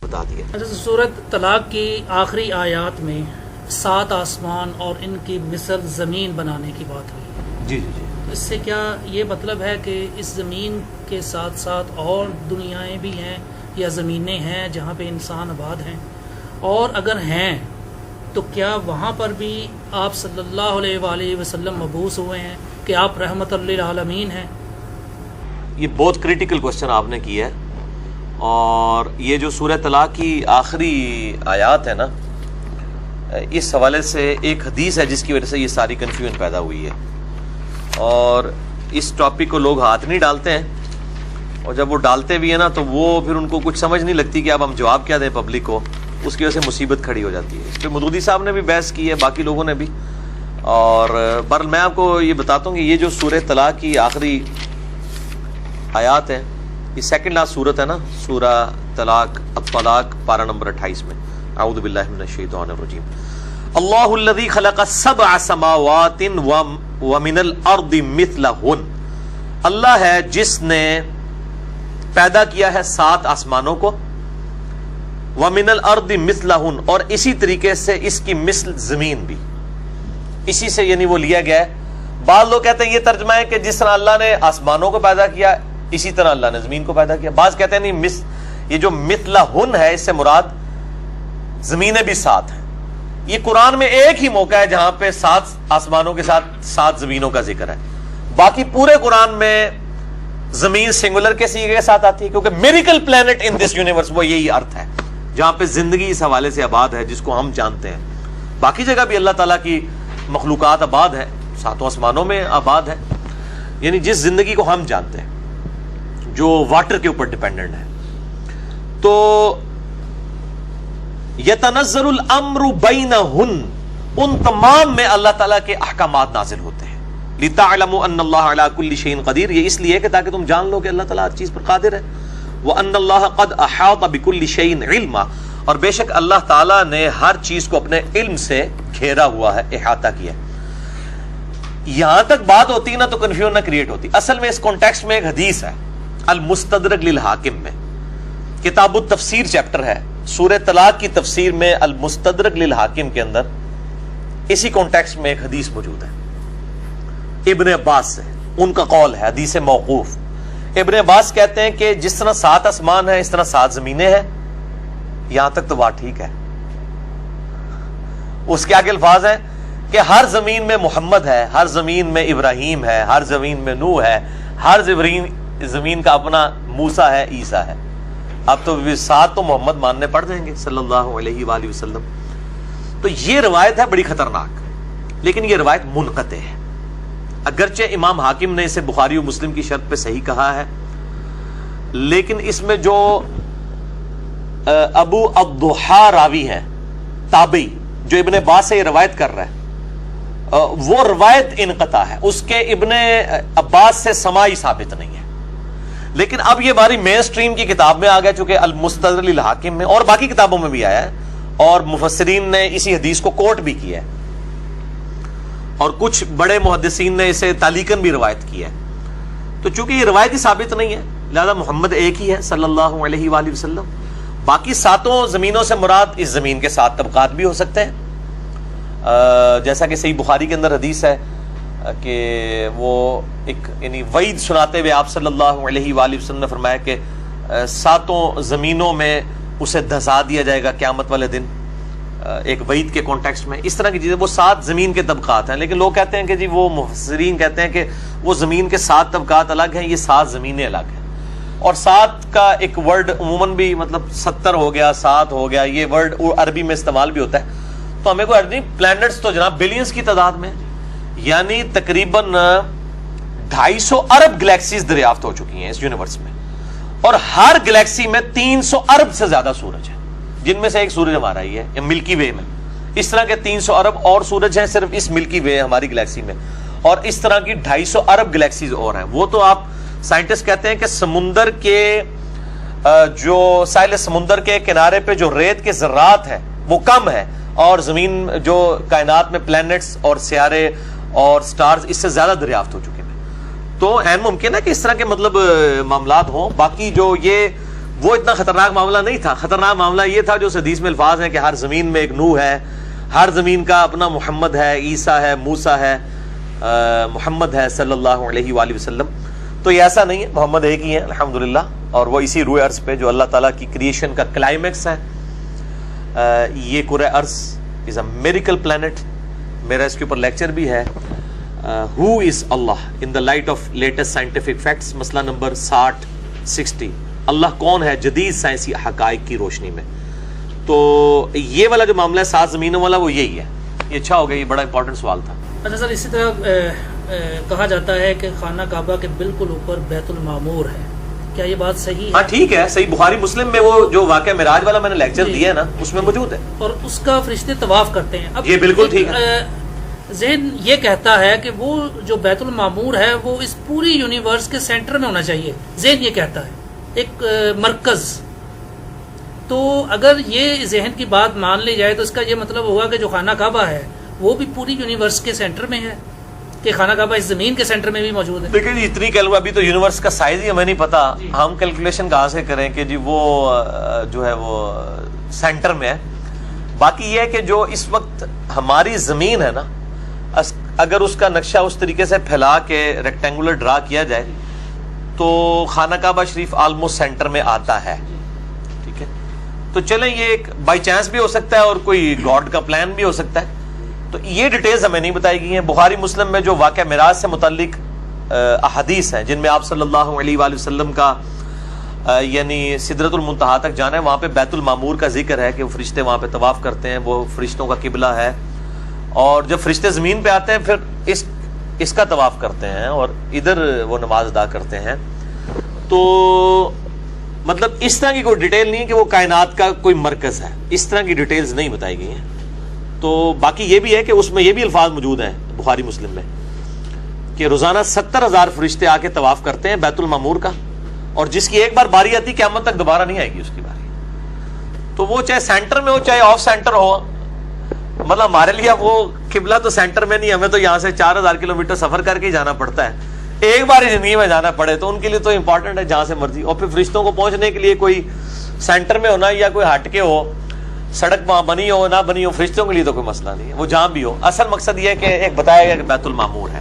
بتا دیا۔ سورۃ طلاق کی آخری آیات میں 7 آسمان اور ان کی مثل زمین بنانے کی بات ہوئی۔ جی جی جی، اس سے کیا یہ مطلب ہے کہ اس زمین کے ساتھ ساتھ اور دنیایں بھی ہیں یا زمینیں ہیں جہاں پہ انسان آباد ہیں؟ اور اگر ہیں تو کیا وہاں پر بھی آپ صلی اللہ علیہ وآلہ وسلم مبعوث ہوئے ہیں کہ آپ رحمت للعالمین ہیں؟ یہ بہت کریٹیکل کوشچن آپ نے کیا ہے، اور یہ جو سورہ طلاق کی آخری آیات ہے نا، اس حوالے سے ایک حدیث ہے جس کی وجہ سے یہ ساری کنفیوژن پیدا ہوئی ہے، اور اس ٹاپک کو لوگ ہاتھ نہیں ڈالتے ہیں، اور جب وہ ڈالتے بھی ہیں نا تو وہ پھر ان کو کچھ سمجھ نہیں لگتی کہ اب ہم جواب کیا دیں پبلک کو، اس کی وجہ سے مصیبت کھڑی ہو جاتی ہے۔ اس پہ مودودی صاحب نے بھی بحث کی ہے، باقی لوگوں نے بھی، اور بہرحال میں آپ کو یہ بتاتا ہوں کہ یہ جو سورہ طلاق کی آخری آیات ہے، یہ سیکنڈ لاسٹ صورت ہے نا، سورہ طلاق الطلاق پارہ نمبر 28 میں، اعوذ باللہ من الشیطان الرجیم، اللہ الذی خلق 7 سماوات ومن الارض مثلہن، اللہ ہے جس نے پیدا کیا ہے 7 آسمانوں کو، ومن الارض مثلہن، اور اسی طریقے سے اس کی مثل زمین بھی، اسی سے یعنی وہ لیا گیا ہے۔ بعض لوگ کہتے ہیں یہ ترجمہ ہے کہ جس طرح اللہ نے آسمانوں کو پیدا کیا اسی طرح اللہ نے زمین کو پیدا کیا۔ بعض کہتے ہیں نہیں، یہ جو مثلہن ہے اس سے مراد زمینیں بھی 7 ہیں۔ یہ قرآن میں ایک ہی موقع ہے جہاں پہ 7 آسمانوں کے ساتھ 7 زمینوں کا ذکر ہے، باقی پورے قرآن میں زمین سنگولر کے سیغے کے ساتھ آتی ہے، کیونکہ miracle planet in this universe, وہ یہی ارتھ ہے جہاں پہ زندگی اس حوالے سے آباد ہے جس کو ہم جانتے ہیں۔ باقی جگہ بھی اللہ تعالیٰ کی مخلوقات آباد ہے، 7 آسمانوں میں آباد ہے، یعنی جس زندگی کو ہم جانتے ہیں جو واٹر کے اوپر ڈیپینڈنٹ ہے۔ تو یتنزل الامر بینہن، ان تمام میں اللہ تعالیٰ کے احکامات نازل ہوتے ہیں۔ لتعلموا ان اللہ علی کل شیء قدیر، یہ اس لیے کہ تاکہ تم جان لو کہ اللہ تعالیٰ ہر چیز پر قادر ہے۔ وان اللہ قد احاط بکل شیء علما، اور بے شک اللہ تعالیٰ نے ہر چیز کو اپنے علم سے گھیرا ہوا ہے، احاطہ کیا ہے۔ یہاں تک بات ہوتی ہے نا تو کنفیوژن نہ کریٹ ہوتی۔ اصل میں اس کانٹیکسٹ میں ایک حدیث ہے المستدرک للحاکم میں، کتاب التفسیر چیپٹر ہے، سورہ طلاق کی تفسیر میں المستدرک للحاکم کے اندر اسی کانٹیکسٹ میں ایک حدیث موجود ہے ابن عباس سے، ان کا قول ہے، حدیث موقوف۔ ابن عباس کہتے ہیں کہ جس طرح 7 آسمان ہیں اس طرح 7 زمینیں ہیں، یہاں تک تو بات ٹھیک ہے۔ اس کے آگے الفاظ ہیں کہ ہر زمین میں محمد ہے، ہر زمین میں ابراہیم ہے، ہر زمین میں نوح ہے، ہر زمین کا اپنا موسیٰ ہے، عیسیٰ ہے۔ اب تو 7 تو محمد ماننے پڑ جائیں گے صلی اللہ علیہ وآلہ وسلم۔ تو یہ روایت ہے بڑی خطرناک، لیکن یہ روایت منقطع ہے، اگرچہ امام حاکم نے اسے بخاری و مسلم کی شرط پہ صحیح کہا ہے، لیکن اس میں جو ابو الضحیٰ راوی ہیں تابعی جو ابن عباس سے یہ روایت کر رہا ہے، وہ روایت انقطاع ہے، اس کے ابن عباس سے سماعی ثابت نہیں ہے۔ لیکن اب یہ ہماری مین سٹریم کی کتاب میں آ گیا، چونکہ المستدرک للحاکم میں اور باقی کتابوں میں بھی آیا ہے، اور مفسرین نے اسی حدیث کو کوٹ بھی کیا ہے، اور کچھ بڑے محدثین نے اسے تعلیقاً بھی روایت کیا ہے۔ تو چونکہ یہ روایت ہی ثابت نہیں ہے، لہذا محمد ایک ہی ہے صلی اللہ علیہ وآلہ وسلم۔ باقی 7 زمینوں سے مراد اس زمین کے 7 طبقات بھی ہو سکتے ہیں، جیسا کہ صحیح بخاری کے اندر حدیث ہے کہ وہ ایک یعنی وعید سناتے ہوئے آپ صلی اللہ علیہ وآلہ وسلم نے فرمایا کہ 7 زمینوں میں اسے دھسا دیا جائے گا قیامت والے دن، ایک وعید کے کانٹیکسٹ میں، اس طرح کی چیزیں۔ وہ 7 زمین کے طبقات ہیں، لیکن لوگ کہتے ہیں کہ جی وہ مفسرین کہتے ہیں کہ وہ زمین کے 7 طبقات الگ ہیں، یہ 7 زمینیں الگ ہیں۔ اور 7 کا ایک ورڈ عموماً بھی مطلب 70 ہو گیا، 7 ہو گیا، یہ ورڈ عربی میں استعمال بھی ہوتا ہے۔ تو ہمیں کوئی نہیں، پلانٹس تو جناب بلینز کی تعداد میں، یعنی تقریباً 250 ارب گلیکسیز دریافت ہو چکی ہیں اس یونیورس میں، اور ہر گلیکسی میں 300 ارب سے زیادہ سورج ہیں، جن میں سے ایک سورج ہمارا ہی ہے ملکی وے میں۔ اس طرح کے 300 ارب اور سورج ہیں صرف اس ملکی وے ہماری گلیکسی میں، اور اس طرح کی 250 ارب گلیکسیز اور ہیں۔ وہ تو آپ سائنٹسٹ کہتے ہیں کہ سمندر کے جو ساحل سمندر کے کنارے پہ جو ریت کے ذرات ہیں وہ کم ہے، اور زمین جو کائنات میں پلانٹس اور سیارے اور سٹارز اس سے زیادہ دریافت ہو چکے ہیں۔ تو عین ممکن ہے کہ اس طرح کے مطلب معاملات ہوں۔ باقی جو یہ وہ اتنا خطرناک معاملہ نہیں تھا. خطرناک معاملہ یہ تھا جو اس حدیث میں الفاظ ہیں کہ ہر زمین میں ایک نوح ہے, ہر زمین کا اپنا محمد ہے, عیسیٰ ہے, موسیٰ ہے, محمد ہے صلی اللہ علیہ وآلہ وسلم. تو یہ ایسا نہیں ہے, محمد ایک ہی ہے الحمدللہ, اور وہ اسی روئے ارض پہ جو اللہ تعالیٰ کی کریشن کا کلائمیکس ہے. یہ کرۂ ارض از اے میریکل پلانٹ. میرا اس کے اوپر لیکچر بھی ہے, who is Allah in the light of latest scientific facts, مسئلہ نمبر 60. اللہ کون ہے جدید سائنسی حقائق کی روشنی میں. تو یہ والا جو معاملہ ہے 7 زمینوں والا وہ یہی ہے. یہ اچھا ہو گیا, یہ بڑا امپورٹنٹ سوال تھا. اچھا سر, اسی طرح کہا جاتا ہے کہ خانہ کعبہ کے بالکل اوپر بیت المعمور ہے, کیا یہ بات صحیح ہے؟ ہاں ٹھیک ہے, صحیح. بخاری مسلم میں وہ جو واقعہ معراج والا میں نے لیکچر دیا ہے نا, اس میں موجود ہے, اور اس کا فرشتے طواف کرتے ہیں. اب یہ بالکل ٹھیک ہے. ذہن یہ کہتا ہے کہ وہ جو بیت المعمور ہے وہ اس پوری یونیورس کے سینٹر میں ہونا چاہیے. ذہن یہ کہتا ہے ایک مرکز. تو اگر یہ ذہن کی بات مان لی جائے تو اس کا یہ مطلب ہوا کہ جو خانہ کعبہ ہے وہ بھی پوری یونیورس کے سینٹر میں ہے, کہ خانہ کعبہ اس زمین کے سینٹر میں بھی موجود ہے. دیکھیں جی, اتنی ابھی تو یونیورس کا سائز ہی ہمیں نہیں پتا, ہم کیلکولیشن کہاں سے کریں کہ جی وہ جو ہے وہ سینٹر میں ہے. باقی یہ ہے کہ جو اس وقت ہماری زمین ہے نا, اگر اس کا نقشہ اس طریقے سے پھیلا کے ریکٹینگولر ڈرا کیا جائے تو خانہ کعبہ شریف آلموسٹ سینٹر میں آتا ہے. ٹھیک ہے, تو چلیں یہ ایک بائی چانس بھی ہو سکتا ہے اور کوئی گاڈ کا پلان بھی ہو سکتا ہے. تو یہ ڈیٹیلز ہمیں نہیں بتائی گئی ہیں. بخاری مسلم میں جو واقعہ معراج سے متعلق احادیث ہیں جن میں آپ صلی اللہ علیہ وآلہ وسلم کا یعنی سدرۃ المنتہا تک جانا ہے, وہاں پہ بیت المعمور کا ذکر ہے کہ وہ فرشتے وہاں پہ طواف کرتے ہیں, وہ فرشتوں کا قبلہ ہے, اور جب فرشتے زمین پہ آتے ہیں پھر اس کا طواف کرتے ہیں اور ادھر وہ نماز ادا کرتے ہیں. تو مطلب اس طرح کی کوئی ڈیٹیل نہیں ہے کہ وہ کائنات کا کوئی مرکز ہے, اس طرح کی ڈیٹیلز نہیں بتائی گئی ہیں. تو باقی یہ بھی ہے کہ اس میں یہ بھی الفاظ موجود ہیں بخاری مسلم میں کہ روزانہ 70,000 فرشتے آ کے طواف کرتے ہیں بیت المعمور کا, اور جس کی ایک بار باری آتی قیامت تک دوبارہ نہیں آئے گی اس کی باری. تو وہ چاہے سینٹر میں ہو چاہے آف سینٹر ہو, مطلب ہمارے لیے وہ قبلہ تو سینٹر میں نہیں, ہمیں تو یہاں سے 4,000 کلومیٹر سفر کر کے ہی جانا پڑتا ہے. ایک بار ہی زندگی میں جانا پڑے تو ان کے لیے تو امپورٹنٹ ہے جہاں سے مرضی. اور پھر فرشتوں کو پہنچنے کے لیے کوئی سینٹر میں ہونا یا کوئی ہٹ کے ہو, سڑک وہاں بنی ہو نہ بنی ہو, فرشتوں کے لیے تو کوئی مسئلہ نہیں ہے, وہ جہاں بھی ہو. اصل مقصد یہ ہے کہ ایک بتایا گیا کہ بیت المعمور ہے.